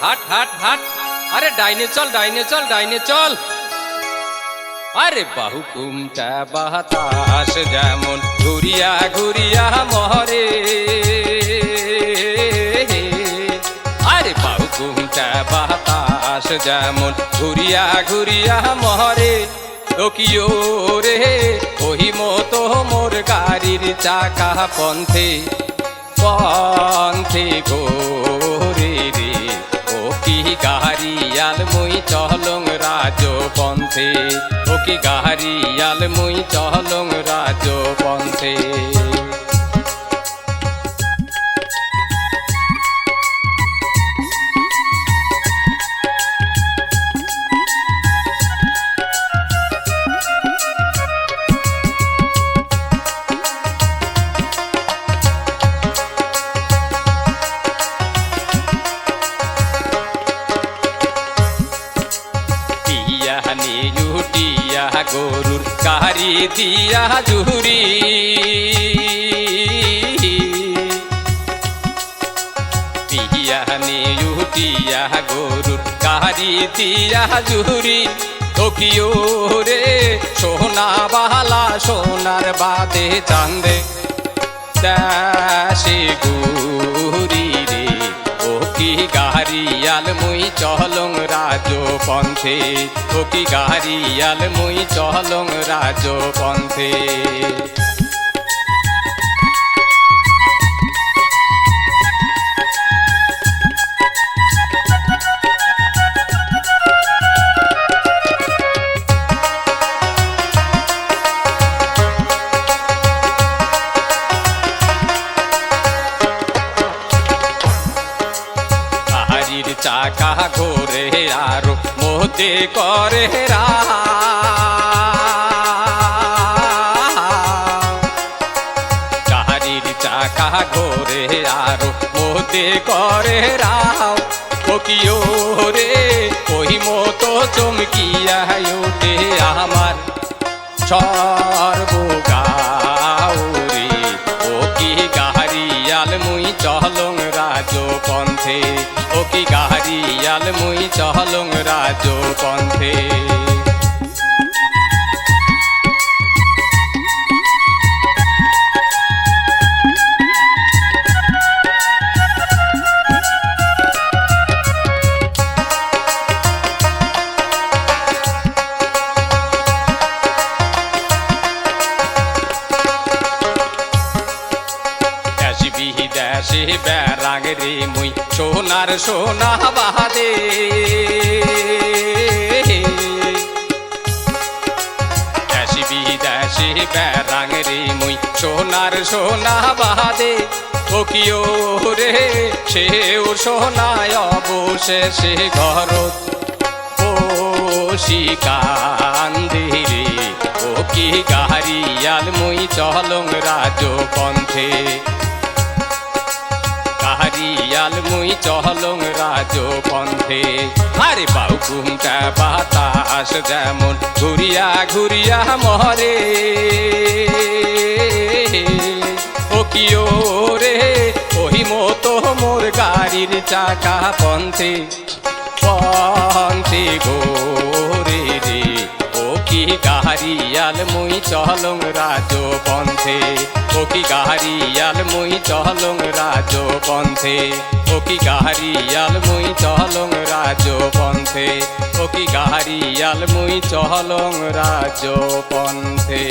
হাট হাট হাট আরে ডাইনে চল ডাইনে চল ডাইনে চল আরে বাহু কুমটা বাতাস যেমন ঘুরিয়া ঘুরিয়া মহরে আরে বাহু কুমটা বাতাস যেমন ঘুরিয়া ঘুরিয়া মহরে তোকিও রে ওহি মতো মোর গাড়ির চাকা পন্থে পন্থে গোরে রে ও কি গাড়িয়াল মুই চলং রাজ পন্থে ও কি গাড়িয়াল মুই চলং রাজ পন্থে গরুর কাহারি দিয়া জুহুরি পিয়ানি উটিয়া গরুর কাহারি দিয়া জুহুরি তোকিও রে সোনা বালা সোনার বাদে চান্দে দাসে গুরি রে ও কি গাড়িয়াল মুই চলং রাজ পন্থে ও কি গাড়িয়াল মুই চলং রাজ পন্থে চাকা ঘোরে আরো মোতে করে গাড়ির চাকা ঘোরে আরো মোতে করে রাও ওকিও রে ওই মতো চমকিয়া ওঠে আমার সর্বগাও রে ও কি গাড়িয়াল মুই চলং রাজ পন্থে ও কি গাড়িয়াল মুই চলং রাজ পন্থে দেশে বেড়াং রে মুই সোনার সোনা বাদে দেশে বিদেশে বেড়াং রে মুই সোনার সোনা বাদে ওকিও রে সেও সোনায় অবশেষে ঘরত বসি কান্দে রে ও কি গাড়িয়াল মুই চলং রাজ পন্থে গাড়িয়াল মুই চলং রাজ পন্থে আরে বাউ কুমটা বাতাস যেমন ঘুরিয়া ঘুরিয়া মহরে ও কিও রে ওহি মতো মোর গাড়ির চাকা পন্থে পন্থে গোরে রে ও কি গাড়িয়াল মুই চলং রাজ পন্থে ও কি গাড়িয়াল মুই চলং রাজ পন্থে ও কি গাড়িয়াল মুই চলং রাজ পন্থে ও কি গাড়িয়াল মুই চলং রাজ পন্থে।